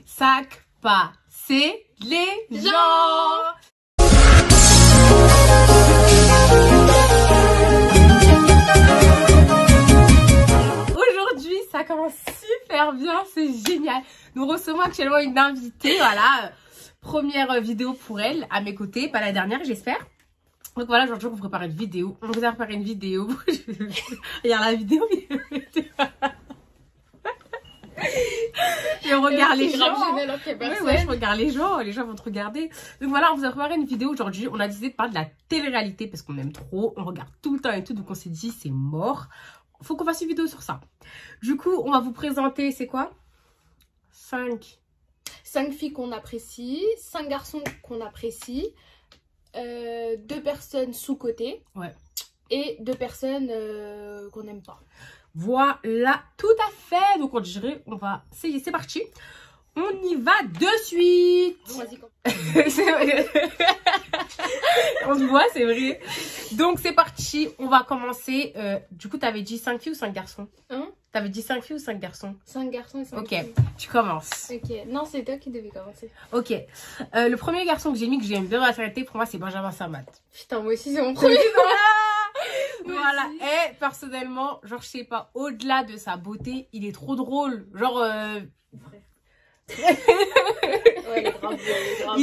sac pas, c'est les gens. Aujourd'hui, ça commence super bien, c'est génial. Nous recevons actuellement une invitée, voilà. Première vidéo pour elle, à mes côtés, pas la dernière, j'espère. Donc voilà, aujourd'hui, on vous prépare une vidéo. On vous a préparé une vidéo. Regarde la vidéo. Et on regarde les gens. Ouais, je regarde les gens vont te regarder. Donc voilà, on vous a préparé une vidéo aujourd'hui. On a décidé de parler de la télé-réalité parce qu'on aime trop. On regarde tout le temps et tout, donc on s'est dit, c'est mort. Faut qu'on fasse une vidéo sur ça. Du coup, on va vous présenter, c'est quoi? 5 filles qu'on apprécie, 5 garçons qu'on apprécie, 2 personnes sous-cotées, ouais, et 2 personnes qu'on n'aime pas. Voilà, tout à fait. Donc on dirait, on va, c'est parti. On y va de suite. Vas-y, on se voit, c'est vrai. Donc c'est parti, on va commencer. Du coup, t'avais dit 5 filles ou 5 garçons? Hein? T'avais dit 5 filles ou 5 garçons? 5 garçons et 5 filles. Ok, tu commences. Ok, non, c'est toi qui devais commencer. Ok, le premier garçon que j'ai mis, que j'aime bien dans la télé, pour moi, c'est Benjamin Samat. Putain, moi aussi, c'est mon premier. Voilà, et personnellement, genre, je sais pas, au-delà de sa beauté, il est trop drôle. Genre, ouais, il est grave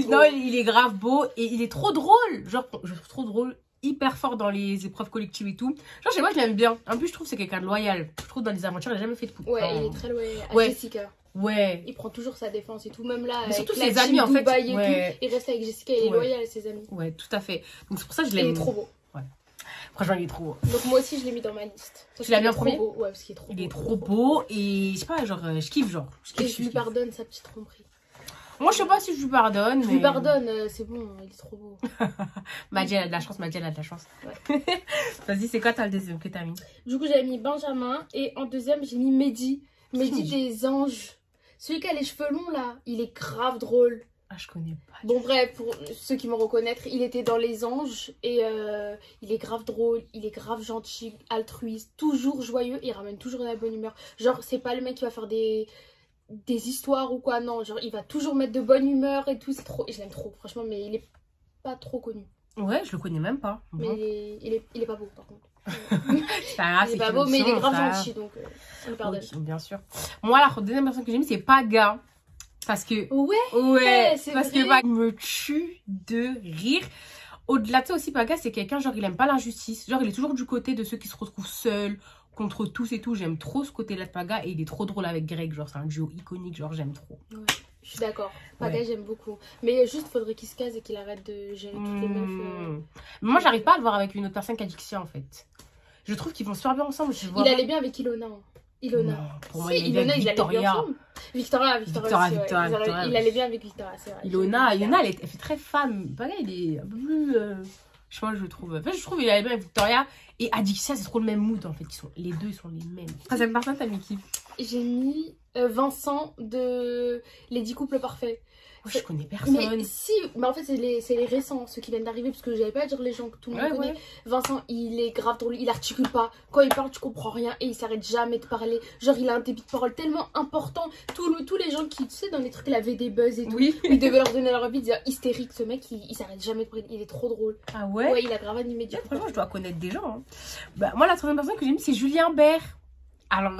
beau, il est grave beau et il est trop drôle. Genre, je trouve trop drôle, hyper fort dans les épreuves collectives et tout. Genre, je sais pas, je l'aime bien. En plus, je trouve que c'est quelqu'un de loyal. Je trouve dans les aventures, il a jamais fait de coup. Ouais, enfin, il est très loyal. Ouais. Jessica. Ouais. Il prend toujours sa défense et tout. Même là, mais surtout avec ses amis, en fait. Ouais. Il reste avec Jessica, il est loyal à ses amis. Ouais, tout à fait. Donc, c'est pour ça que je l'aime. Il est trop beau. Ouais. Franchement, il est trop beau. Donc, moi aussi, je l'ai mis dans ma liste. Tu l'as mis en premier? Ouais, parce qu'il est trop beau. Il est trop beau et je sais pas, genre, je kiffe, genre. Et je lui pardonne sa petite tromperie. Moi, je sais pas si je lui pardonne. Je lui pardonne, c'est bon, il est trop beau. Maddy, elle a de la chance, Maddy, elle a de la chance. Ouais. Vas-y, c'est quoi, t'as le deuxième que t'as mis? Du coup, j'avais mis Benjamin et en deuxième, j'ai mis Mehdi. Mehdi des Anges. Celui qui a les cheveux longs, là, il est grave drôle. Ah, je connais pas. Bon, bref, pour ceux qui m'en reconnaître, il était dans Les Anges et il est grave drôle, il est grave gentil, altruiste, toujours joyeux, il ramène toujours de la bonne humeur. Genre, c'est pas le mec qui va faire des histoires ou quoi, non, genre il va toujours mettre de bonne humeur et tout, c'est trop, je l'aime trop franchement, mais il est pas trop connu. Ouais, je le connais même pas. Mais bon. il est pas beau par contre. C'est pas grave, il est pas beau, mais il est grave gentil, donc on le pardonne. Okay, bien sûr. Moi, la deuxième personne que j'ai mis, c'est Paga. Parce que ouais, c'est parce que Paga me tue de rire. Au-delà de ça aussi, Paga, c'est quelqu'un, genre, il aime pas l'injustice. Genre, il est toujours du côté de ceux qui se retrouvent seuls, contre tous et tout. J'aime trop ce côté-là de Paga et il est trop drôle avec Greg. Genre, c'est un duo iconique, genre, j'aime trop. Ouais, je suis d'accord. Paga, j'aime beaucoup. Mais juste, faudrait qu'il se case et qu'il arrête de gérer toutes les meufs. Moi, j'arrive pas à le voir avec une autre personne qu'Adixia, en fait. Je trouve qu'ils vont super bien ensemble. Il allait bien avec Ilona. Ilona. Non, pour moi, il Ilona, il allait bien ensemble. Victoria. Il allait bien avec Victoria, c'est vrai. Ilona, elle fait très femme. Pareil, il est un peu plus... je sais pas, je trouve. En fait, je trouve qu'il allait bien avec Victoria. Et Adixia, c'est trop le même mood, en fait. Les deux, ils sont les mêmes. Troisième personne, t'as mis qui? J'ai mis Vincent de Les 10 couples parfaits. Oh, je connais personne. Mais si, mais en fait c'est les récents, ceux qui viennent d'arriver, parce que j'avais pas à dire les gens que tout le monde connaît. Ouais. Vincent, il est grave drôle, il articule pas. Quand il parle, tu comprends rien et il s'arrête jamais de parler. Genre, il a un débit de parole tellement important. Tous les gens qui, tu sais, dans les trucs, il avait des buzz et tout. Oui. Il devait leur donner leur vie, dire hystérique, ce mec, il s'arrête jamais de parler. Il est trop drôle. Ah ouais? Ouais, il a grave animé du coup. Franchement, je dois connaître des gens. Hein. Bah, moi, la troisième personne que j'ai mis, c'est Julien Bert. Alors,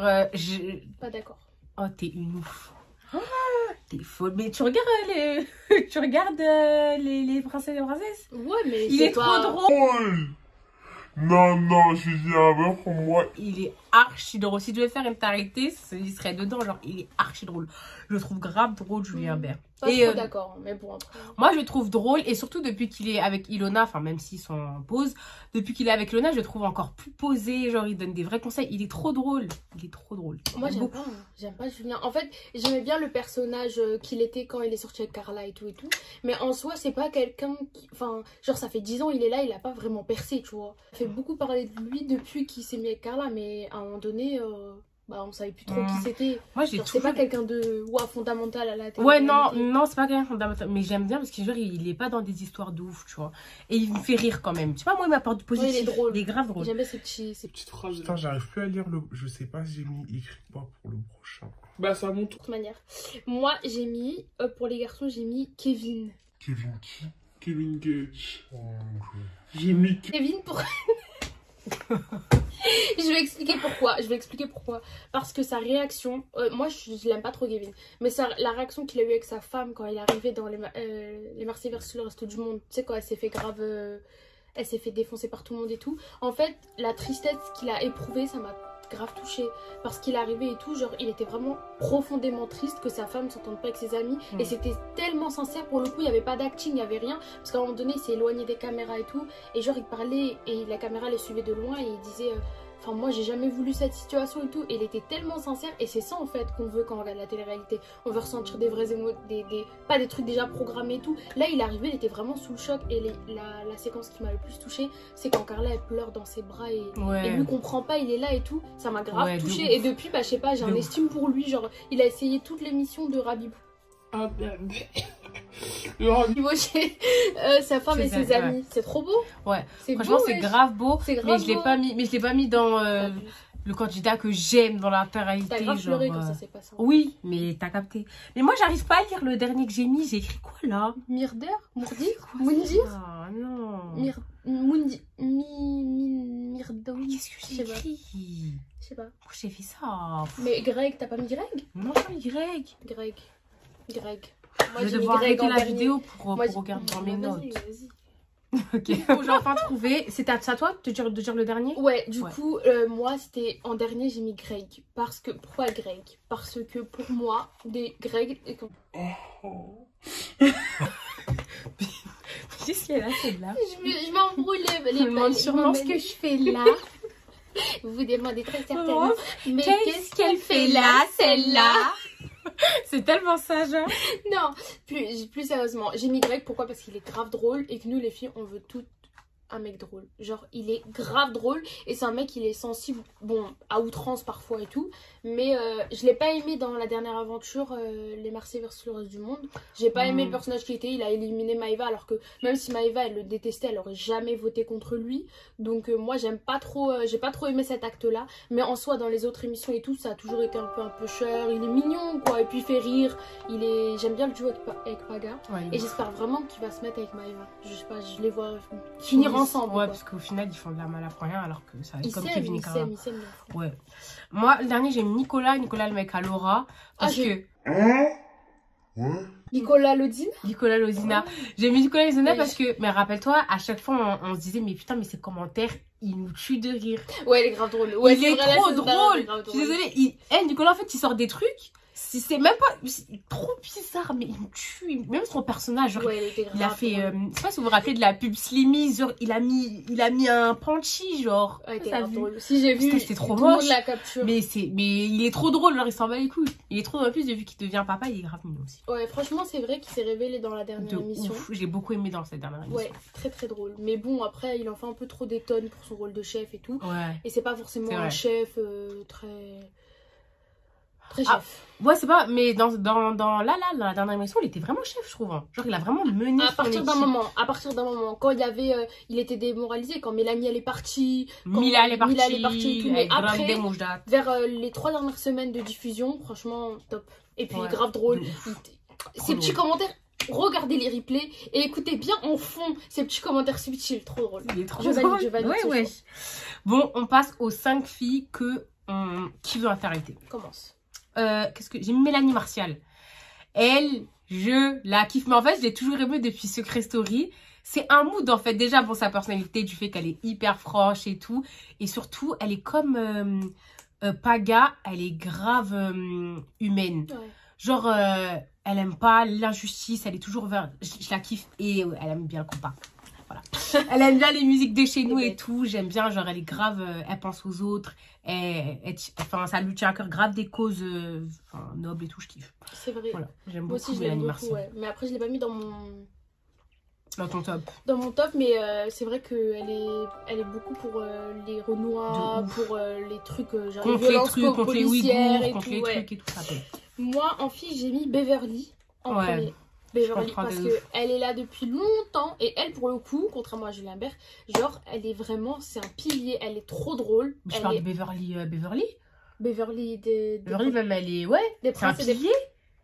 pas d'accord. Oh, t'es une ouf. Oh, t'es folle. Mais tu regardes tu regardes les princesses et les princesses? Ouais, mais il est trop drôle. Non, Julien Bert, pour moi. Il est archi drôle. Si tu devais faire une tarité, il serait dedans. Genre, il est archi drôle. Je le trouve grave drôle, Julien Bert. Pas trop d'accord, mais bon, après. Moi, je le trouve drôle. Et surtout, depuis qu'il est avec Ilona, enfin, même s'ils sont en pause, depuis qu'il est avec Ilona, je le trouve encore plus posé. Genre, il donne des vrais conseils. Il est trop drôle. Il est trop drôle. Moi, j'aime pas Julien. En fait, j'aimais bien le personnage qu'il était quand il est sorti avec Carla et tout. Mais en soi, c'est pas quelqu'un qui... Enfin, genre, ça fait 10 ans, il est là, il a pas vraiment percé, tu vois. Ça fait beaucoup parler de lui depuis qu'il s'est mis avec Carla, mais à un moment donné... bah, on savait plus trop qui c'était. Moi, j'ai c'est pas quelqu'un de fondamental à la télé. Ouais, non, c'est pas quelqu'un de fondamental. Mais j'aime bien parce que genre, il est pas dans des histoires de ouf, tu vois. Et il me fait rire quand même. Tu sais pas, moi, il m'apporte du positif. Ouais, il est drôle. Il est grave drôle. J'aime bien ces petites phrases. Putain, j'arrive plus à lire le. Je sais pas si j'ai mis écrit quoi pour le prochain. Bah, ça monte. De toute manière. Moi, j'ai mis, pour les garçons, j'ai mis Kevin. Kevin qui? Kevin Gage. Oh mon dieu. J'ai mis. Kevin, pour. Je vais expliquer pourquoi. Parce que sa réaction, moi je l'aime pas trop Kevin, mais la réaction qu'il a eu avec sa femme quand il est arrivé dans les Marseillais versus le reste du monde, tu sais, quand elle s'est fait grave, elle s'est fait défoncer par tout le monde et tout. En fait, la tristesse qu'il a éprouvée, ça m'a grave touchée, parce qu'il est arrivé et tout, genre il était vraiment profondément triste que sa femme s'entende pas avec ses amis, et c'était tellement sincère. Pour le coup, il y avait pas d'acting, il y avait rien, parce qu'à un moment donné il s'est éloigné des caméras et tout, et genre il parlait et la caméra les suivait de loin et il disait enfin moi j'ai jamais voulu cette situation et tout, et il était tellement sincère. Et c'est ça en fait qu'on veut quand on regarde la télé-réalité, on veut ressentir des vraies émotions, pas des trucs déjà programmés et tout. Là il est arrivé, il était vraiment sous le choc, et la séquence qui m'a le plus touchée, c'est quand Carla elle pleure dans ses bras et lui comprend pas, il est là et tout, ça m'a grave touchée. Et depuis bah je sais pas, j'ai un estime pour lui, genre il a essayé toutes les missions de Rabibou. Ah, sa femme et ses amis, c'est trop beau. Ouais, franchement c'est grave beau, mais je l'ai pas mis dans le candidat que j'aime dans la réalité. T'as grave pleuré quand ça s'est passé. Oui, mais t'as capté. Mais moi j'arrive pas à lire le dernier que j'ai mis. J'ai écrit quoi là? Mirder, Mourdir, Moundir. Ah non. Mirdaoui. Qu'est-ce que j'ai écrit? Je sais pas. Pourquoi j'ai fait ça? Mais Greg, t'as pas mis Greg? Non, pas mis Greg. Greg. Moi, je vais devoir arrêter la vidéo pour regarder dans mes notes. Vas-y. Ok, j'ai enfin trouvé. C'est à toi de dire le dernier? Ouais, du coup, moi, c'était en dernier, j'ai mis Greg. Parce que, pourquoi Greg? Parce que pour moi, des Greg. Qu'est-ce qu'elle a, celle-là? Je m'embrouille les je me demande sûrement ce que je fais là. Vous vous demandez très certainement. Mais qu'est-ce qu'elle fait là, celle-là? C'est tellement ça, genre. Non, plus sérieusement, j'ai mis Greg, pourquoi? Parce qu'il est grave drôle et que nous les filles on veut tout un mec drôle. Genre il est grave drôle et c'est un mec, il est sensible, bon, à outrance parfois et tout, mais je l'ai pas aimé dans la dernière aventure, les Marseillais versus le reste du monde. J'ai pas aimé le personnage qu'il était, il a éliminé Maëva, alors que même si Maëva elle le détestait, elle aurait jamais voté contre lui. Donc moi j'aime pas trop, j'ai pas trop aimé cet acte là, mais en soi dans les autres émissions et tout, ça a toujours été un peu cher, il est mignon quoi, et puis il fait rire, j'aime bien le duo avec Paga, et j'espère vraiment qu'il va se mettre avec Maëva. Je sais pas, je les vois finir ensemble. Ouais, parce qu'au final ils font de la mal à rien, alors que ça va être comme Kevin et Carla. Ils s'aiment. Ouais. Moi le dernier j'ai mis Nicolas le mec à Laura, parce que Nicolas Lodina. J'ai mis Nicolas Lodina parce que, mais rappelle-toi, à chaque fois on se disait mais putain mais ces commentaires ils nous tuent de rire. Ouais, il est grave drôle. Ouais, il est trop drôle. Je suis désolée, Nicolas en fait il sort des trucs, c'est même pas, c'est trop bizarre, mais il me tue. Même son personnage, genre, il a fait, je sais pas si vous vous rappelez de la pub Slimmy, genre il a mis un panty, genre. Ouais, t'es grave drôle. Si j'ai vu, c'était trop moche. La capture. Mais il est trop drôle, genre il s'en bat les couilles. Il est trop drôle. En plus, vu qu'il devient papa, il est grave mignon aussi. Ouais, franchement, c'est vrai qu'il s'est révélé dans la dernière émission. J'ai beaucoup aimé dans cette dernière émission. Ouais, très très drôle. Mais bon, après, il en fait un peu trop des tonnes pour son rôle de chef et tout. Ouais. Et c'est pas forcément un chef très chef. Ouais, c'est pas, mais dans la dernière émission, il était vraiment chef, je trouve. Hein. Genre, il a vraiment mené à partir d'un moment, quand il était démoralisé, quand Mélanie elle est partie, quand Mila elle est partie et tout, mais après, vers les 3 dernières semaines de diffusion, franchement, top. Et puis, grave drôle. Ces petits commentaires, regardez les replays et écoutez bien en fond ces petits commentaires subtils, trop drôle. Il est trop drôle. Je valide. Ouais. Bon, on passe aux 5 filles qui veut interacter. Commence. Qu'est-ce que j'ai mis? Mélanie Martial. Elle, je la kiffe, mais en fait je l'ai toujours aimée depuis Secret Story. C'est un mood en fait, déjà pour sa personnalité, du fait qu'elle est hyper franche et tout, et surtout elle est comme Paga, elle est grave humaine. Genre elle aime pas l'injustice, elle est toujours vers, je la kiffe, et elle aime bien le compas. Voilà. Elle aime bien les musiques de chez nous et tout. J'aime bien, genre elle est grave, elle pense aux autres. Enfin, ça lui tient à cœur grave des causes nobles et tout, je kiffe. C'est vrai. Voilà, j'aime beaucoup Mélanie Martial. Ouais. Mais après, je l'ai pas mis dans mon Dans ton top. Dans mon top, mais c'est vrai qu'elle est beaucoup pour les Renois, pour les trucs genre contre les trucs, contre les Ouïghours, contre les trucs et tout ça. Moi, en fille, j'ai mis Beverly en premier. Beverly, parce qu'elle est là depuis longtemps. Et elle, pour le coup, contrairement à Julien Bert, genre, elle est vraiment, c'est un pilier. Elle est trop drôle. Je parle de Beverly. Beverly, Beverly, même, elle est, c'est un pilier.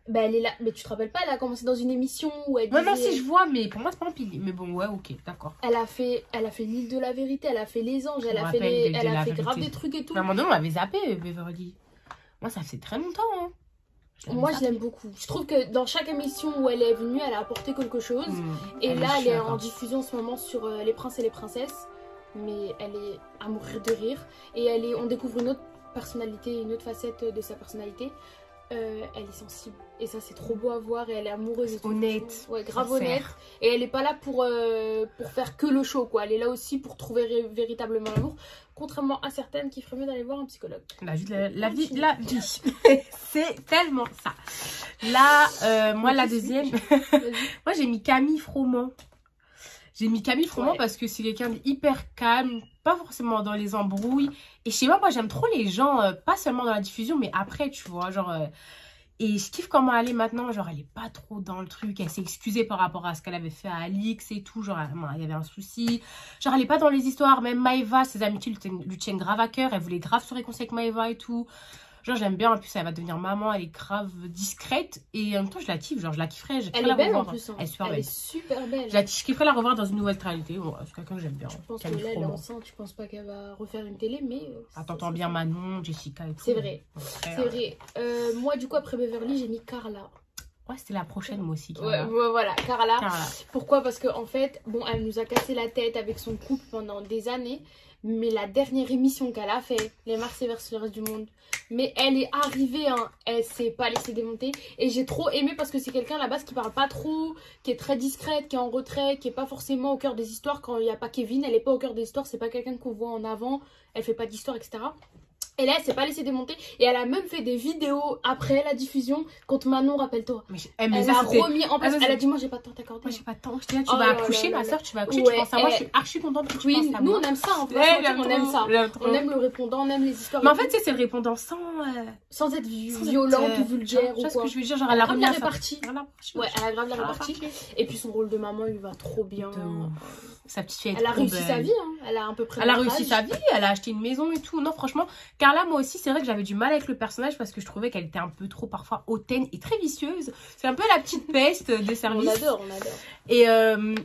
Bah, elle est là, mais tu te rappelles pas, elle a commencé dans une émission où elle disait... non, si je vois, mais pour moi, c'est pas un pilier. Mais bon, ouais, ok, d'accord. Elle a fait l'île de la vérité, elle a fait les anges, elle a fait grave des trucs et tout. À un moment donné, on m'avait zappé, Beverly. Moi, ça fait très longtemps, hein. Moi, je l'aime beaucoup. Je trouve que dans chaque émission où elle est venue, elle a apporté quelque chose. Et là, elle est en diffusion en ce moment sur Les Princes et les Princesses. Mais elle est à mourir de rire. Et on découvre une autre personnalité, une autre facette de sa personnalité. Elle est sensible. Et ça, c'est trop beau à voir. Et elle est amoureuse. Honnête. Ouais, grave honnête. Et elle n'est pas là pour faire que le show, quoi. Elle est là aussi pour trouver véritablement l'amour. Contrairement à certaines qui feraient mieux d'aller voir un psychologue. La vie. C'est tellement ça. Là, moi, la deuxième. Moi, j'ai mis Camille Froment. J'ai mis Camille Froment parce que c'est quelqu'un d'hyper calme, pas forcément dans les embrouilles. Et je sais pas, moi j'aime trop les gens, pas seulement dans la diffusion, mais après, tu vois, genre... Et je kiffe comment elle est maintenant, genre elle est pas trop dans le truc, elle s'est excusée par rapport à ce qu'elle avait fait à Alix et tout, genre il y avait un souci. Genre elle est pas dans les histoires, même Maëva, ses amitiés lui tiennent grave à cœur, elle voulait grave se réconcilier avec Maëva et tout. Genre j'aime bien, en plus elle va devenir maman, elle est grave discrète et en même temps je la kiffe, genre je la kifferais. Elle est belle en plus, hein. Elle est super belle. Je kifferais la revoir dans une nouvelle réalité, c'est quelqu'un que j'aime bien. Je pense que là elle est enceinte, je pense pas qu'elle va refaire une télé, mais... T'entends bien Manon, Jessica et tout. C'est vrai, c'est vrai. Moi du coup après Beverly j'ai mis Carla. Ouais, c'était la prochaine moi aussi. Ouais, voilà, Carla. Pourquoi? Parce qu'en fait, bon, elle nous a cassé la tête avec son couple pendant des années. Mais la dernière émission qu'elle a fait, Les Marseillais versus le reste du monde, mais elle est arrivée, hein, elle s'est pas laissée démonter. Et j'ai trop aimé parce que c'est quelqu'un à la base qui parle pas trop, qui est très discrète, qui est en retrait, qui est pas forcément au cœur des histoires. Quand il n'y a pas Kevin, elle est pas au cœur des histoires, c'est pas quelqu'un qu'on voit en avant, elle fait pas d'histoire, etc. Et là, elle s'est pas laissée démonter. Et elle a même fait des vidéos après la diffusion. Quand Manon, rappelle-toi. Elle a remis en place. Elle a dit, moi, j'ai pas de temps t'accorder. Moi, j'ai pas de temps. Je dis, tu vas accoucher, ma soeur, tu vas accoucher. Tu penses à moi, je suis archi contente que tu penses à moi. Nous, on aime ça. En fait, on aime ça. On aime le répondant, on aime les histoires. Mais en fait, c'est le répondant sans être violente ou vulgaire ou quoi. Tu vois ce que je veux dire? Genre, elle a grave la répartie. Ouais, elle a grave la répartie. Et puis, son rôle de maman, il va trop bien. Sa petite fille, elle a réussi sa vie. Elle a à peu près. Elle a réussi sa vie. Elle a acheté une maison et tout. Non, franchement, Carla, moi aussi, c'est vrai que j'avais du mal avec le personnage parce que je trouvais qu'elle était un peu trop parfois hautaine et très vicieuse. C'est un peu la petite peste des services. On adore. Et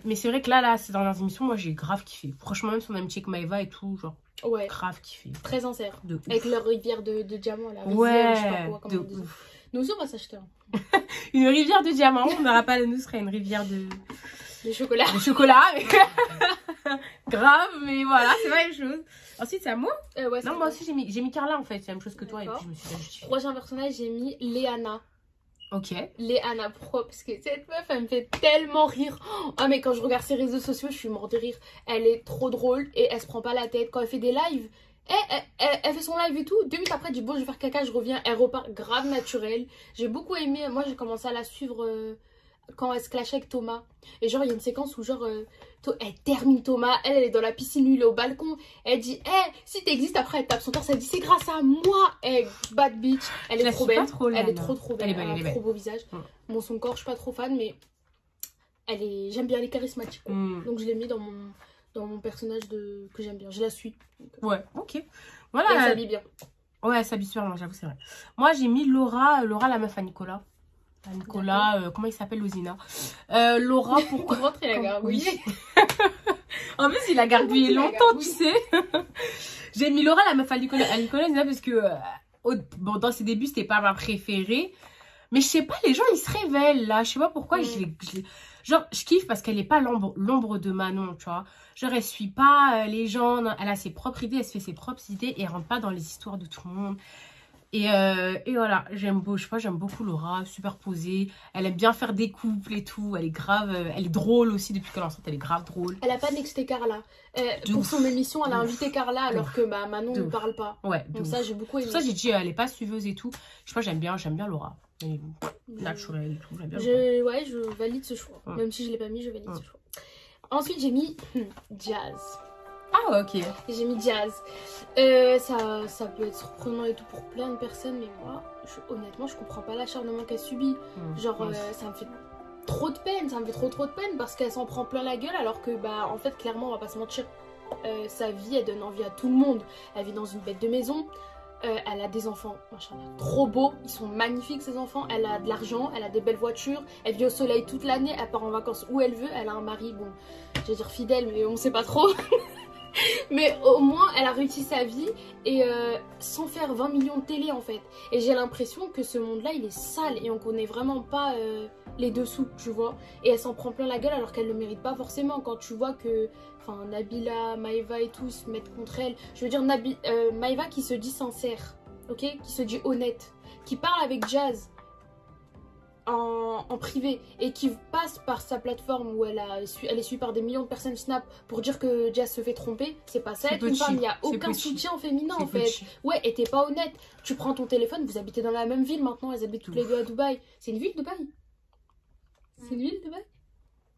mais c'est vrai que là, c'est dans leurs émissions, moi j'ai grave kiffé. Franchement, même son amitié avec Maëva et tout, genre, grave kiffé. Très sincère. De avec leur rivière de diamants, là. Ouais, je sais pas quoi, de ouf. Nous aussi, on va s'acheter une rivière de diamants, on n'aura pas, nous serait une rivière de chocolat. De chocolat, mais... grave, mais voilà, c'est la même chose. Ensuite, c'est à moi. Non, moi aussi, j'ai mis Carla en fait, c'est la même chose que toi. Et puis, je me suis justifiée. Prochain personnage, j'ai mis Léana. Ok. Léana, pourquoi? Parce que cette meuf, elle me fait tellement rire. Ah, mais quand je regarde ses réseaux sociaux, je suis morte de rire. Elle est trop drôle et elle se prend pas la tête. Quand elle fait des lives, elle fait son live et tout. 2 minutes après, elle dit bon, je vais faire caca, je reviens. Elle repart grave naturelle. J'ai beaucoup aimé. Moi, j'ai commencé à la suivre quand elle se clashait avec Thomas. Et genre, il y a une séquence où genre, elle termine Thomas. Elle est dans la piscine, lui, il est au balcon. Elle dit, si t'existes, après, elle tape son torse. Elle dit, c'est grâce à moi. Bad bitch. Elle est trop belle. Elle est trop belle. Elle a un trop beau visage. Bon, son corps, je suis pas trop fan, mais j'aime bien, elle est charismatique. Donc, je l'ai mis dans mon personnage que j'aime bien. Je la suis. Ouais, ok. Voilà. Elle s'habille bien. Ouais, elle s'habille super bien, j'avoue, c'est vrai. Moi, j'ai mis Laura, la meuf à Nicolas. Nicolas, comment il s'appelle, Lozina. Laura, pourquoi rentrer la gargouille. En plus, il a gargouillé longtemps, tu sais. J'ai mis Laura, la meuf à Nicolas, parce que bon, dans ses débuts, c'était pas ma préférée. Mais je sais pas, les gens, ils se révèlent là. Je sais pas pourquoi. Genre, je kiffe parce qu'elle est pas l'ombre de Manon, tu vois. Genre, elle suit pas les gens. Elle a ses propres idées, elle se fait ses propres idées et elle rentre pas dans les histoires de tout le monde. Et voilà, j'aime beaucoup Laura, super posée. Elle aime bien faire des couples et tout. Elle est grave, elle est drôle aussi depuis qu'elle est enceinte, elle est grave drôle. Elle a pas nexté Carla. Pour son émission, elle a invité Carla alors que Manon ne parle pas. Ouais, donc ça, j'ai beaucoup aimé. Pour ça, j'ai dit, elle est pas suiveuse et tout. Je sais pas, j'aime bien Laura. Elle est naturelle et tout, j'aime bien. Ouais, je valide ce choix. Même si je l'ai pas mis, je valide ce choix. Ensuite, j'ai mis Jazz. Ah, ok. J'ai mis Jazz. Ça peut être surprenant et tout pour plein de personnes, mais moi, honnêtement, je comprends pas l'acharnement qu'elle subit. Genre, ça me fait trop de peine, ça me fait trop de peine parce qu'elle s'en prend plein la gueule alors que, bah, en fait, clairement, on va pas se mentir, sa vie, elle donne envie à tout le monde. Elle vit dans une bête de maison. Elle a des enfants, machin, trop beaux, ils sont magnifiques ces enfants, elle a de l'argent, elle a des belles voitures, elle vit au soleil toute l'année, elle part en vacances où elle veut, elle a un mari, bon, je vais dire fidèle, mais on sait pas trop. Mais au moins elle a réussi sa vie et sans faire 20 millions de télé en fait. Et j'ai l'impression que ce monde là il est sale et on connaît vraiment pas les dessous, tu vois. Et elle s'en prend plein la gueule alors qu'elle le mérite pas forcément. Quand tu vois que Nabila, Maeva et tout se mettent contre elle. Je veux dire Maeva qui se dit sincère, ok, qui se dit honnête, qui parle avec Jazz en privé et qui passe par sa plateforme où elle est suivie par des millions de personnes Snap pour dire que Jazz se fait tromper, c'est pas ça être une femme, il n'y a aucun soutien féminin en fait. Ouais, et t'es pas honnête, tu prends ton téléphone, vous habitez dans la même ville maintenant, elles habitent toutes les deux à Dubaï. C'est une ville Dubaï? C'est une ville Dubaï?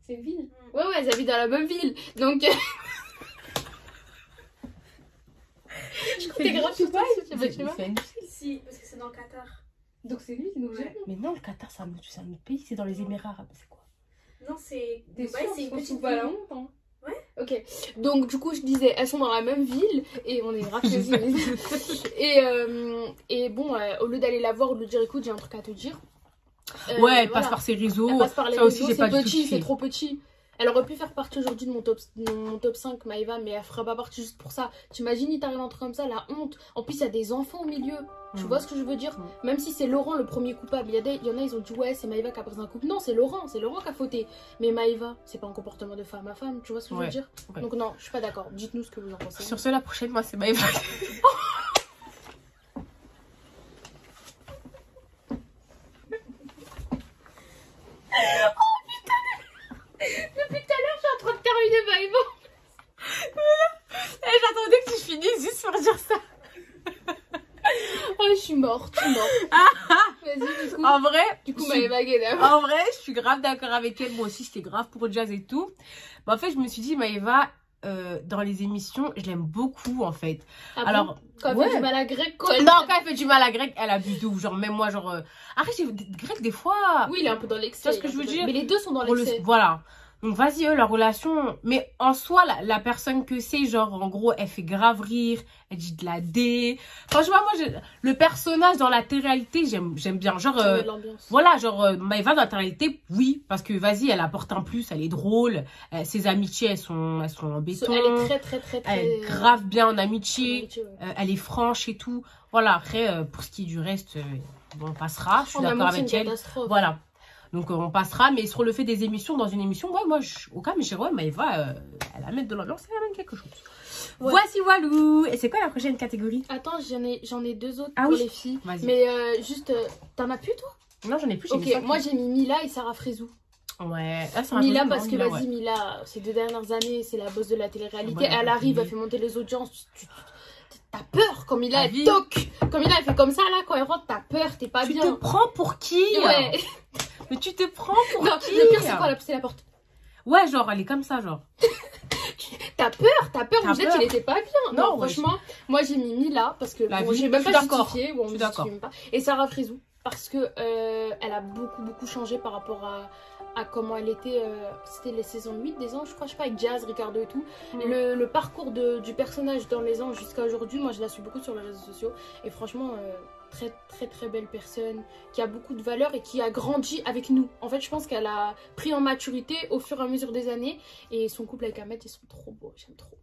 C'est une ville? Ouais, elles habitent dans la même ville, donc... Je crois que t'es grave Dubaï, si, parce que c'est dans le Qatar. Donc c'est lui, c'est nous. Mais non, le Qatar, c'est un autre pays, c'est dans les Émirats arabes, c'est quoi? Non, c'est Dubaï, c'est une petite ville. Hein. Ouais. Ok, donc du coup je disais, elles sont dans la même ville et on est grave et bon, au lieu d'aller la voir ou de lui dire écoute j'ai un truc à te dire. Ouais, elle passe par ses réseaux. Elle passe par les ça réseaux, aussi, c'est petit, c'est trop petit. Elle aurait pu faire partie aujourd'hui de mon top 5, Maeva, mais elle fera pas partie juste pour ça. T'imagines, il t'arrive un truc comme ça, la honte. En plus, il y a des enfants au milieu. Tu vois ce que je veux dire? Même si c'est Laurent le premier coupable. Il y en a, ils ont dit ouais, c'est Maeva qui a pris un couple. Non, c'est Laurent qui a fauté. Mais Maeva, c'est pas un comportement de femme à femme. Tu vois ce que je veux dire? Donc non, je suis pas d'accord. Dites-nous ce que vous en pensez. Sur ce, la prochaine, moi, c'est Maeva. Depuis tout à l'heure, je suis en train de terminer Maeva. J'attendais que tu finisses juste pour dire ça. Oh, je suis morte. Vas-y, du coup. En vrai, Maeva Guédam. En vrai, je suis grave d'accord avec elle. Moi aussi, j'étais grave pour Jazz et tout. Mais en fait, je me suis dit, Maeva, dans les émissions, je l'aime beaucoup en fait. Alors, quand elle fait du mal à Greg, quoi. Non, quand elle fait du mal à Greg, elle abuse de ouf. Genre, même moi, genre. Arrête, Greg, des fois. Oui, il est un peu dans l'excès. Tu vois ce que je veux dire? Mais les deux sont dans l'excès. Voilà. Donc, vas-y, leur relation. Mais en soi, la personne que c'est, genre, en gros, elle fait grave rire. Elle dit de la D. Franchement, moi, le personnage dans la télé-réalité, j'aime bien. Genre, voilà, genre, Maeva dans la télé-réalité, oui. Parce que, vas-y, elle apporte un plus. Elle est drôle. Ses amitiés, elles sont en béton. Elle est très. Elle est grave bien en amitié. Elle est franche et tout. Voilà, après, pour ce qui est du reste, on passera. Je suis d'accord avec elle. Voilà. Donc on passera, mais sur le fait des émissions, dans une émission, ouais, moi, au cas, mais je dirais, ouais, Maeva, elle amène de l'ambiance, elle amène quelque chose. Ouais. Voici, walou. Et c'est quoi la prochaine catégorie? Attends, j'en ai deux autres pour les filles. Mais juste, t'en as plus, toi? Non, j'en ai plus. Ok, moi j'ai mis Mila et Sarah Frézou. Ouais. Mila, parce que vas-y, Mila, ces 2 dernières années, c'est la boss de la télé-réalité. Elle arrive, elle fait monter les audiences. T'as peur quand Mila elle toque. Quand Mila elle fait comme ça là, quand elle rentre, t'as peur, t'es pas bien. Tu te prends pour qui? Ouais. Mais tu te prends pour qui? Le pire c'est quoi? Elle a poussé la porte. Ouais, genre elle est comme ça, genre. T'as peur, vous êtes, il était pas bien. Non, franchement, moi j'ai mis Mila parce que bon, j'ai même pas justifié. Bon, je suis d'accord. Et Sarah Frézou parce que elle a beaucoup changé par rapport à comment elle était, c'était les saisons 8 des anges, je crois, avec Jazz, Ricardo et tout. Le parcours du personnage dans les anges jusqu'à aujourd'hui, moi je la suis beaucoup sur les réseaux sociaux. Et franchement, très belle personne, qui a beaucoup de valeur et qui a grandi avec nous. En fait, je pense qu'elle a pris en maturité au fur et à mesure des années. Et son couple avec Ahmed, ils sont trop beaux, j'aime trop.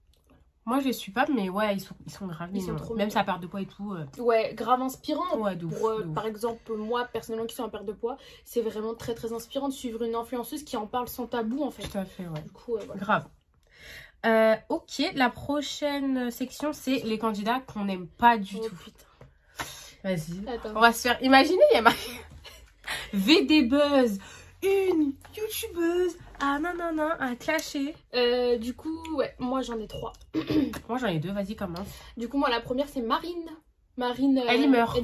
Moi je les suis pas, mais ouais, ils sont grave mignons. Même sa perte de poids et tout. Ouais, grave inspirant. Ouais, de ouf, par exemple, moi personnellement qui suis en perte de poids, c'est vraiment très inspirant de suivre une influenceuse qui en parle sans tabou en fait. Tout à fait, ouais. Du coup, voilà. Grave. Ok, la prochaine section c'est les candidats qu'on n'aime pas du tout. Putain. Vas-y. On va se faire. Imaginez, il y a ma VD Buzz, une youtubeuse. Ah nanana, un clashé. Du coup, ouais, moi j'en ai 3. Moi j'en ai 2, vas-y, commence. Du coup, moi la première c'est Marine. Marine. Elle y meurt.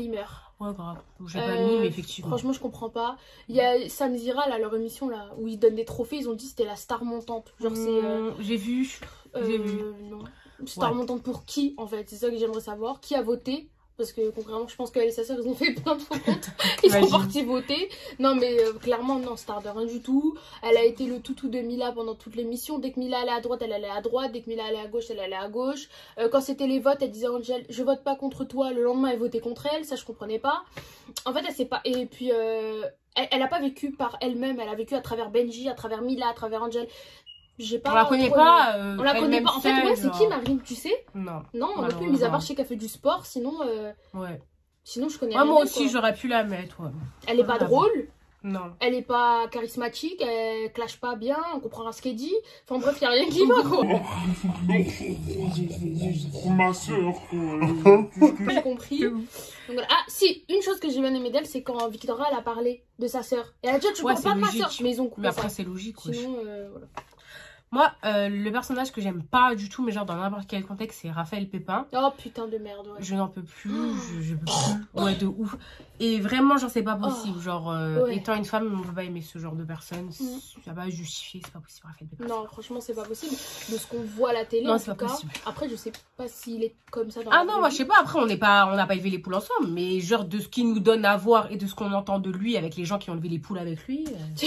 Ouais, grave. J'ai pas mis, mais effectivement. Franchement, je comprends pas. Il y a Sam Zira, là, leur émission, là, où ils donnent des trophées. Ils ont dit que c'était la star montante. Genre, c'est... J'ai vu. Non. Star montante pour qui, en fait? C'est ça que j'aimerais savoir. Qui a voté? Parce que, concrètement, je pense qu'elle et sa sœur, ils ont fait plein de faux comptes. Ils sont partis voter. Non, mais clairement, non, star de rien du tout. Elle a été le toutou de Mila pendant toute l'émission. Dès que Mila allait à droite, elle allait à droite. Dès que Mila allait à gauche, elle allait à gauche. Quand c'était les votes, elle disait à Angel, je vote pas contre toi. Le lendemain, elle votait contre elle. Ça, je comprenais pas. En fait, elle sait pas. Et puis, elle a pas vécu par elle-même. Elle a vécu à travers Benji, à travers Mila, à travers Angel. On la connaît pas. On la connaît pas. En fait, ouais, c'est qui Marine, tu sais? Non. Non, on aurait pu, mis à part, je sais qu'elle fait du sport, sinon. Ouais. Sinon, je connais rien. Moi aussi, quoi. j'aurais pu la mettre. Ouais. Elle est pas drôle. Non. Elle est pas charismatique, elle clash pas bien, on comprend rien ce qu'elle dit. Enfin bref, y a rien qui va quoi. Ma soeur. J'ai compris. Donc, voilà. Ah si, une chose que j'ai bien aimé d'elle, c'est quand Victoria elle a parlé de sa sœur. Et elle a dit tu parles pas de ma sœur, mais ils ont coupé. Mais après ça. c'est logique. Sinon, voilà. Moi, le personnage que j'aime pas du tout, mais genre dans n'importe quel contexte, c'est Raphaël Pépin. Oh putain de merde, ouais. Je n'en peux plus, je peux plus. Ouais, de ouf. Et vraiment, genre, c'est pas possible. Genre, étant une femme, on peut pas aimer ce genre de personne. Ça va justifier, c'est pas possible, Raphaël Pépin. Non, franchement, c'est pas possible. De ce qu'on voit à la télé, non, en tout cas. Possible. Après, je sais pas s'il est comme ça dans la non, moi, je sais pas. Après, on n'a pas élevé les poules ensemble. Mais genre, de ce qu'il nous donne à voir et de ce qu'on entend de lui avec les gens qui ont élevé les poules avec lui. Tu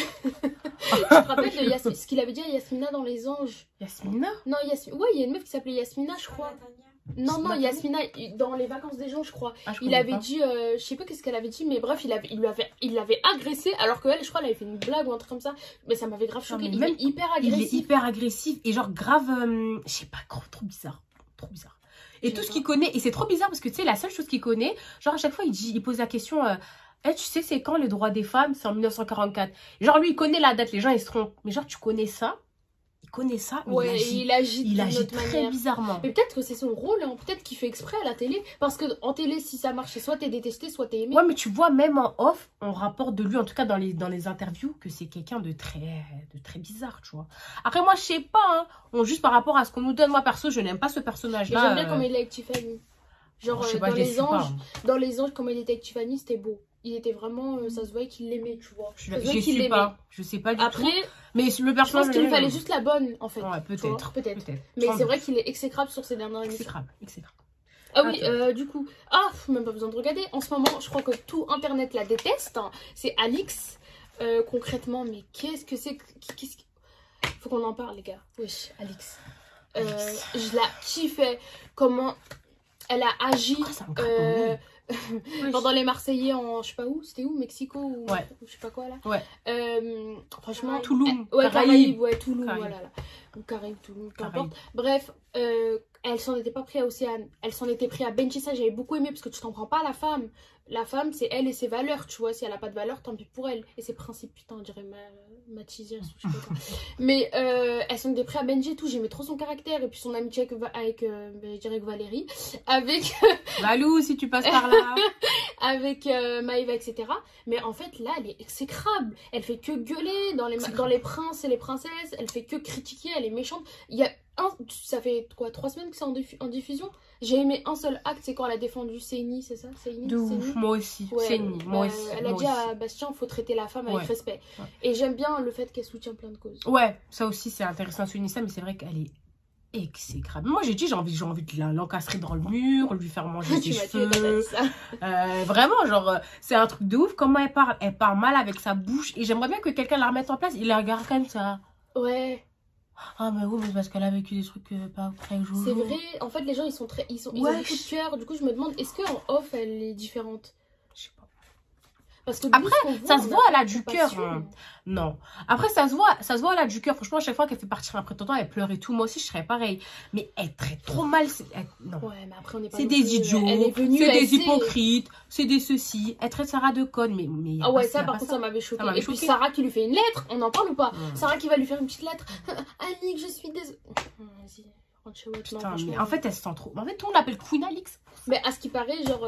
te rappelles de ce qu'il avait dit à Yasmina dans Les Anges? Yasmina? Non, ouais, il y a une meuf qui s'appelait Yasmina, je crois. Non, Yasmina, dans Les Vacances des gens, je crois. Il avait dit, je sais pas qu'est-ce qu'elle avait dit, mais bref, il l'avait agressé, alors qu'elle, je crois, elle avait fait une blague ou un truc comme ça. Mais ça m'avait grave choqué. Il est hyper agressif. Il est hyper agressif et genre grave, je sais pas, trop bizarre. Trop bizarre. Et tout ce qu'il connaît, et c'est trop bizarre parce que tu sais, la seule chose qu'il connaît, genre à chaque fois, il pose la question... tu sais, c'est quand les droits des femmes? C'est en 1944. Genre, lui, il connaît la date, les gens, ils se trompent. Mais genre, tu connais ça? Il connaît ça, mais ouais, il agit très bizarrement. Mais peut-être que c'est son rôle, hein. Peut-être qu'il fait exprès à la télé. Parce qu'en télé, si ça marche, soit t'es détesté, soit t'es aimé. Ouais, mais tu vois, même en off, on rapporte de lui, en tout cas dans les interviews, que c'est quelqu'un de très bizarre, tu vois. Après, moi, je sais pas, hein. Juste par rapport à ce qu'on nous donne, moi, perso, je n'aime pas ce personnage-là. J'aime bien comment il est avec Tiffany. Genre, dans Les Anges, comment il était avec Tiffany, c'était beau. Il était vraiment, ça se voyait qu'il l'aimait, tu vois. Je sais pas du tout. Après, mais le personnage, je pense qu'il lui fallait juste la bonne, en fait. Ouais, peut-être. Mais c'est vrai qu'il est exécrable sur ses dernières émissions. Exécrable. Ah oui, du coup, même pas besoin de regarder. En ce moment, je crois que tout Internet la déteste. Hein. C'est Alix, concrètement. Mais qu'est-ce que c'est? Faut qu'on en parle, les gars. Wesh, Alix. Je la kiffais. Comment elle a agi. Pendant les Marseillais en je sais pas où, c'était où, Mexico ou je sais pas quoi là. Ouais. Franchement, Toulouse. Caraïbes, Toulouse, voilà là. Ou Caraïbes, Toulouse, peu importe. Bref, elle s'en était pas pris à Océane, elle s'en était pris à Benji, ça j'avais beaucoup aimé parce que tu t'en prends pas à la femme. La femme, c'est elle et ses valeurs, tu vois. Si elle a pas de valeurs, tant pis pour elle. Et ses principes, putain, on dirait ma teaser, je sais pas quoi. Mais elle s'en était pris à Benji et tout. J'aimais trop son caractère. Et puis son amitié avec je dirais que Valérie. Avec. Valou, si tu passes par là. Avec Maëva, etc. Mais en fait, là, elle est exécrable. Elle fait que gueuler dans les princes et les princesses. Elle fait que critiquer. Elle est méchante. Il y a ça fait quoi, 3 semaines que c'est en diffusion. J'ai aimé un seul acte, c'est quand elle a défendu Seini, c'est ça? Seini, de ouf, moi aussi. Ouais, Seini, moi aussi. Elle a dit à Bastien, il faut traiter la femme avec respect. Ouais. Et j'aime bien le fait qu'elle soutient plein de causes. Ouais, ça aussi c'est intéressant de souligner ça, mais c'est vrai qu'elle est exécrable. Moi j'ai dit j'ai envie de l'encastrer dans le mur, lui faire manger ses cheveux. Vraiment, genre c'est un truc de ouf. Comment elle parle mal avec sa bouche. Et j'aimerais bien que quelqu'un la remette en place. Il la regarde comme ça. Ouais. Ah mais oui, mais parce qu'elle a vécu des trucs pas très jolis. C'est vrai, en fait les gens ils ont beaucoup de cœur. Du coup je me demande, est-ce qu'en off elle est différente? Je sais pas. Parce que après ça se voit, elle a du cœur. Non. Après ça se voit, elle a du cœur. Franchement à chaque fois qu'elle fait partir après tonton, elle pleure et tout. Moi aussi je serais pareil. Mais elle traite trop mal. Non. Ouais, mais après on est pas. C'est des idiots, c'est des hypocrites, c'est des ceci. Elle traite Sarah de conne, mais ah ouais, ça par contre ça m'avait choqué. Et puis Sarah qui lui fait une lettre, on en parle ou pas? Sarah qui va lui faire une petite lettre. Annick, je suis désolée. Vas-y. Putain, mais en fait elle se sent trop. En fait tout le monde l'appelle Queen Alix. Mais à ce qui paraît, genre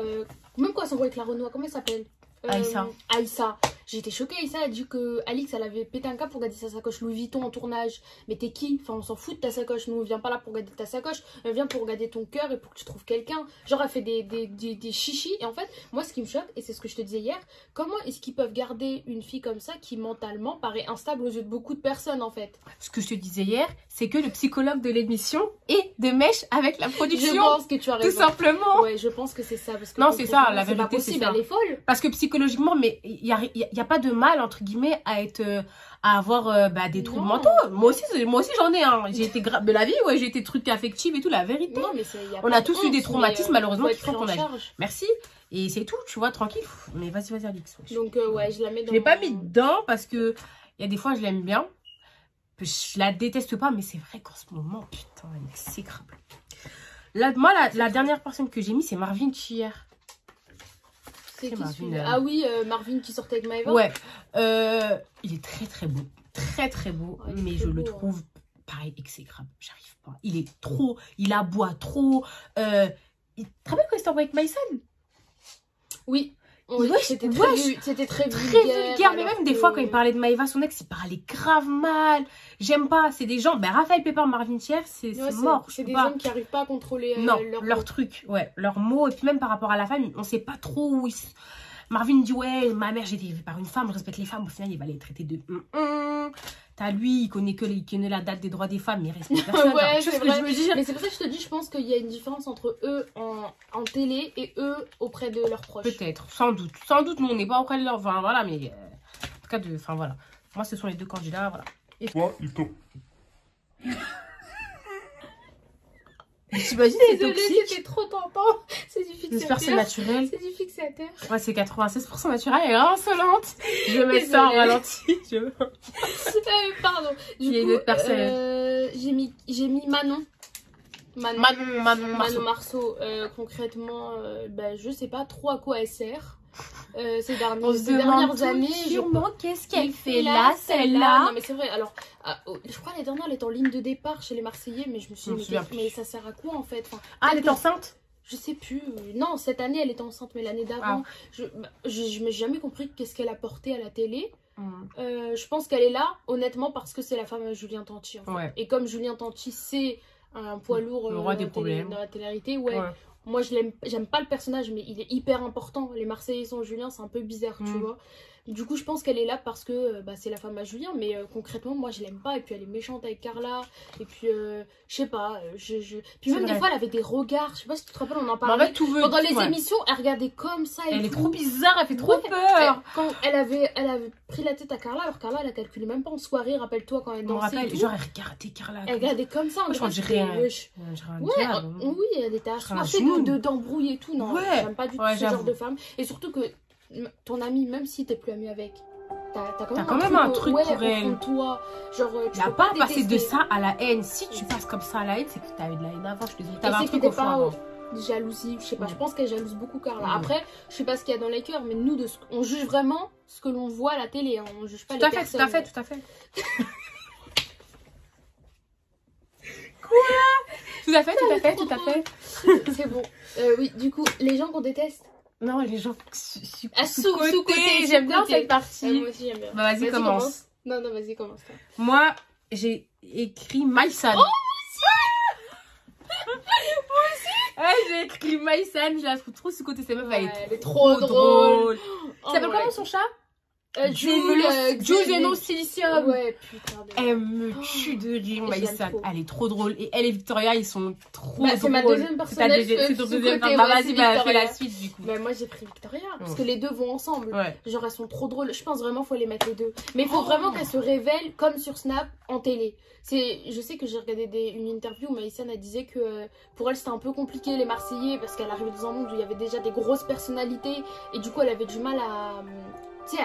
même quand elle s'envoie avec la Renoir, comment elle s'appelle? Aïssa. Aïssa. J'ai été choquée. Et ça, elle a dit que Alix, elle avait pété un câble pour garder sa sacoche Louis Vuitton en tournage. Mais t'es qui? Enfin, on s'en fout de ta sacoche. Nous, on vient pas là pour garder ta sacoche. On vient pour garder ton cœur et pour que tu trouves quelqu'un. Genre, elle fait des chichis. Et en fait, moi, ce qui me choque, et c'est ce que je te disais hier, comment est-ce qu'ils peuvent garder une fille comme ça qui mentalement paraît instable aux yeux de beaucoup de personnes, en fait? Ce que je te disais hier, c'est que le psychologue de l'émission est de mèche avec la production. Je pense que tu as raison. Tout simplement. Ouais, je pense que c'est ça. Parce que non, c'est ça, la vérité, pas possible, c'est ça. Elle est folle. Parce que psychologiquement, mais il y a pas de mal, entre guillemets, à avoir des troubles mentaux. Moi aussi j'en ai. Hein. J'ai été de la vie, ouais, j'ai été truc affective et tout, la vérité. Non, mais on a tous eu des traumatismes, malheureusement, qui font qu'on a. charge. Merci. Et c'est tout, tu vois, tranquille. Mais vas-y, Alix. Donc, ouais, je la mets dans... Je l'ai pas mis dedans parce que il y a des fois, je l'aime bien. Je la déteste pas, mais c'est vrai qu'en ce moment, putain, elle est exécrable. Moi, la dernière personne que j'ai mis, c'est Marvin Chier. C'est qui Marvin, Ah oui, Marvin qui sortait avec Maëva. Ouais. Il est très très beau. Très très beau. Ouais, mais je le trouve, pareil, exécrable. J'arrive pas. Il est trop... Il aboie trop. Tu te rappelles quand il s'est envoyé avec Maïsan? Oui. Ouais, c'était très vulgaire. Mais même des fois, quand il parlait de Maëva, son ex, il parlait grave mal. J'aime pas. C'est des gens... Raphaël Pépin, Marvin Thiers, c'est mort. C'est des hommes qui n'arrivent pas à contrôler leur truc. Ouais, leurs mots. Et puis même par rapport à la femme, on sait pas trop où ils... Marvin dit, ouais, ma mère, j'ai été élevée par une femme, je respecte les femmes. Au final, il va les traiter de... T'as lui, il connaît la date des droits des femmes, mais il respecte personne. Ouais, c'est vrai. Je veux dire. Mais c'est pour ça que je te dis, je pense qu'il y a une différence entre eux en télé et eux auprès de leurs proches. Peut-être, sans doute. Sans doute, nous, on n'est pas auprès de leurs... Enfin, voilà, mais... en tout cas, enfin, voilà. Moi, ce sont les deux candidats, voilà. Et toi, ils t'ont... T'imagines, c'est toxique. C'était trop tentant. C'est du fixateur. J'espère que c'est naturel. C'est du fixateur. Ouais, c'est 96% naturel. Elle est insolente. Je vais mettre ça en ralenti. Pardon. Il y a une autre personne. J'ai mis Manon. Manon Marceau. Concrètement, je sais pas trop à quoi elle sert. Ces dernières années, sûrement qu'est-ce qu'elle fait là, celle-là. Non mais c'est vrai, alors je crois l'année dernière elle est en ligne de départ chez les Marseillais, mais je me suis dit mais ça sert à quoi en fait, elle est enceinte? Je sais plus, non cette année elle était enceinte, mais l'année d'avant je m'ai jamais compris qu'est-ce qu'elle apportait à la télé. Je pense qu'elle est là honnêtement parce que c'est la femme de Julien Tanti en fait. Et comme Julien Tanti c'est un poids lourd le roi des problèmes dans la télé-réalité, moi, j'aime pas le personnage, mais il est hyper important. Les Marseillais sans Julien, c'est un peu bizarre, tu vois. Du coup, je pense qu'elle est là parce que c'est la femme à Julien, mais concrètement, moi, je l'aime pas. Et puis, elle est méchante avec Carla. Et puis, je sais pas. Puis même des fois, elle avait des regards. Je sais pas si tu te rappelles, on en parlait. Pendant les émissions, elle regardait comme ça. Elle est trop bizarre, elle fait trop peur. Quand elle avait pris la tête à Carla, alors Carla, elle a calculé même pas en soirée, rappelle-toi, quand elle dansait. Genre, elle regardait Carla. Elle regardait comme ça. Moi, je crois que j'ai rien. Oui, elle était assoiffée d'embrouille et tout. Non, j'aime pas du tout ce genre de femme. Et surtout que ton ami, même si t'es plus ami avec, t'as quand même un truc pour elle. Toi. Genre, tu n'as pas passé de ça à la haine. Si tu passes comme ça à la haine, c'est que t'as eu de la haine avant. Je te dis, t'avais un truc au fond. Jalousie, je sais pas, je pense qu'elle jalouse beaucoup Carla. Après, je sais pas ce qu'il y a dans les cœurs, mais nous, on juge vraiment ce que l'on voit à la télé. Hein. On juge pas les personnes. Tout à fait. Quoi? Tout à fait. C'est bon. Oui, du coup, les gens qu'on déteste. Non, les gens sous-côté. J'aime bien cette partie. Moi aussi, j'aime bien. Bah, vas-y, commence. Non, vas-y, commence. Moi, j'ai écrit Maïsan. Oh, j'ai écrit Maïsan. Je la trouve trop sous-côté. Cette meuf, elle est trop drôle. Tu t'appelles comment son chat? Jules Silicium. Ouais, putain. Elle me tue de rire, Maïsan. Elle est trop drôle. Et elle et Victoria, ils sont trop drôles. C'est ma deuxième personnage. C'est ton deuxième personnage. Vas-y, fais la suite du coup. Moi, j'ai pris Victoria. Parce que les deux vont ensemble. Genre, elles sont trop drôles. Je pense vraiment qu'il faut les mettre les deux. Mais il faut vraiment qu'elles se révèlent comme sur Snap en télé. Je sais que j'ai regardé une interview où Maïsan elle disait que pour elle c'était un peu compliqué les Marseillais parce qu'elle arrivait dans un monde où il y avait déjà des grosses personnalités et du coup elle avait du mal à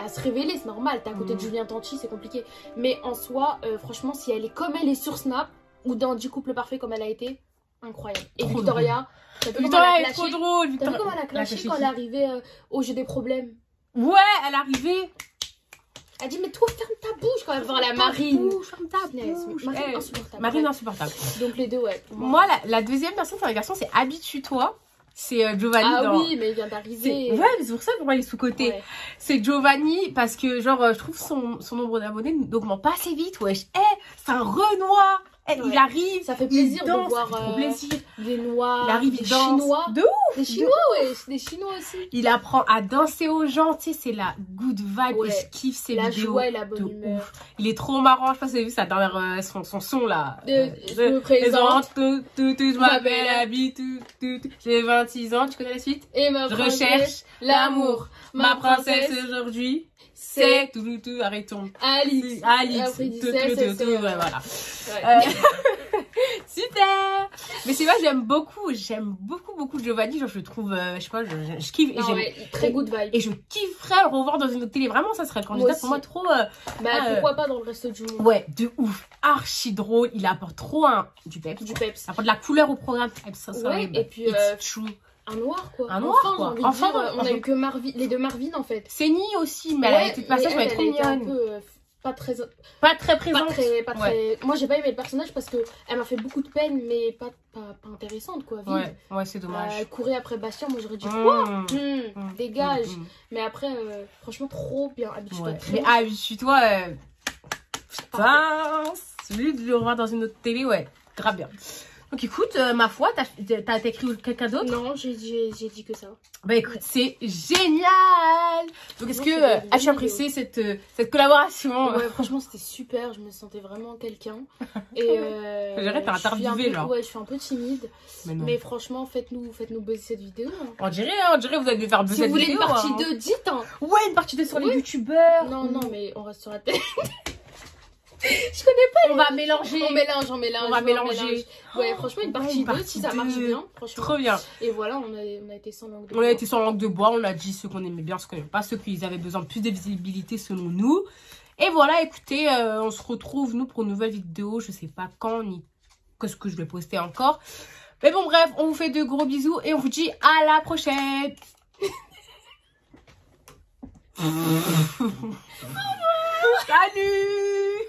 se révéler, c'est normal, t'es à côté de Julien Tanti, c'est compliqué. Mais en soi, franchement, si elle est comme elle est sur Snap ou dans 10 couples parfaits comme elle a été, incroyable. Et trop Victoria, Victoria est trop drôle. T'as vu comment elle a clashé quand elle est arrivée au jeu des problèmes? Ouais, elle est arrivée. Elle dit mais toi ferme ta bouche quand même voir la Marine. Ferme ta bouche. Marine insupportable. Marine insupportable. Donc les deux, ouais. Moi, la deuxième personne, c'est un garçon, c'est Habitue-toi. c'est Giovanni. Ah oui, mais il vient d'arriver. Ouais, mais c'est pour ça qu'on il est sous-côté. Ouais. C'est Giovanni parce que, genre, je trouve son nombre d'abonnés n'augmente pas assez vite. Wesh, c'est un Renoir. Il arrive, ça fait plaisir danse, de voir des Noirs, il arrive, des Chinois. De ouf. Des Chinois, ouais, des Chinois aussi. Il apprend à danser aux gens, tu sais, c'est la good vibe. Ouais. Et je kiffe ses la vidéos. Joie et la bonne humeur. Ouf. Il est trop marrant. Je sais pas si vous avez vu sa dernière, son son là. Je me présente. Je m'appelle Abby, j'ai 26 ans. Tu connais la suite? Et je recherche l'amour. Ma princesse aujourd'hui. C'est tout, arrêtons. Alice. Voilà. Ouais. Super. Mais c'est vrai, j'aime beaucoup Giovanni. Genre, je le trouve, je sais pas, je kiffe. Non, et très good vibe. Et je kifferais le revoir dans une autre télé. Vraiment, ça serait candidat pour moi trop. Pourquoi pas dans le reste du monde. Ouais, de ouf. Archi drôle. Il apporte trop du peps. Il apporte de la couleur au programme. Ouais, et puis. Un noir quoi. Un noir quoi. Enfin, on a eu que les deux Marvin en fait. Cénie aussi, mais elle a été passage, mais elle est trop mignonne. Pas très présente. Pas très... Moi j'ai pas aimé le personnage parce que elle m'a fait beaucoup de peine, mais pas intéressante quoi. Vide. Ouais, c'est dommage. Elle courait après Bastien, moi j'aurais dit quoi dégage. Mais après, franchement, trop bien. Habitue-toi. Mais habitue-toi. Putain, celui de le revoir dans une autre télé, ouais, grave bien. Donc écoute, ma foi, t'as écrit quelqu'un d'autre? Non, j'ai dit que ça. Bah écoute, c'est génial. Donc est-ce que as-tu apprécié cette collaboration? Ouais, franchement c'était super, je me sentais vraiment quelqu'un. Et j'arrête à interviewer là. Ouais, je suis un peu timide. Mais franchement, faites-nous buzzer cette vidéo. Hein. On dirait vous allez faire buzzer cette vidéo. Si vous voulez une partie 2, dites hein. Ouais, une partie 2 sur les youtubeurs. Non, mais on reste sur la télé. Je connais pas. On va mélanger. On mélange. On va mélanger. Ouais, franchement, une partie 2, si ça marche bien. Franchement. Trop bien. Et voilà, on a été sans langue de bois. On a été sans langue de bois. On a dit ceux qu'on aimait bien, ceux qu'on n'aimait pas, ceux qui avaient besoin de plus de visibilité selon nous. Et voilà, écoutez, on se retrouve, nous, pour une nouvelle vidéo. Je sais pas quand, ni qu'est-ce que je vais poster encore. Mais bon, bref, on vous fait de gros bisous et on vous dit à la prochaine. Salut.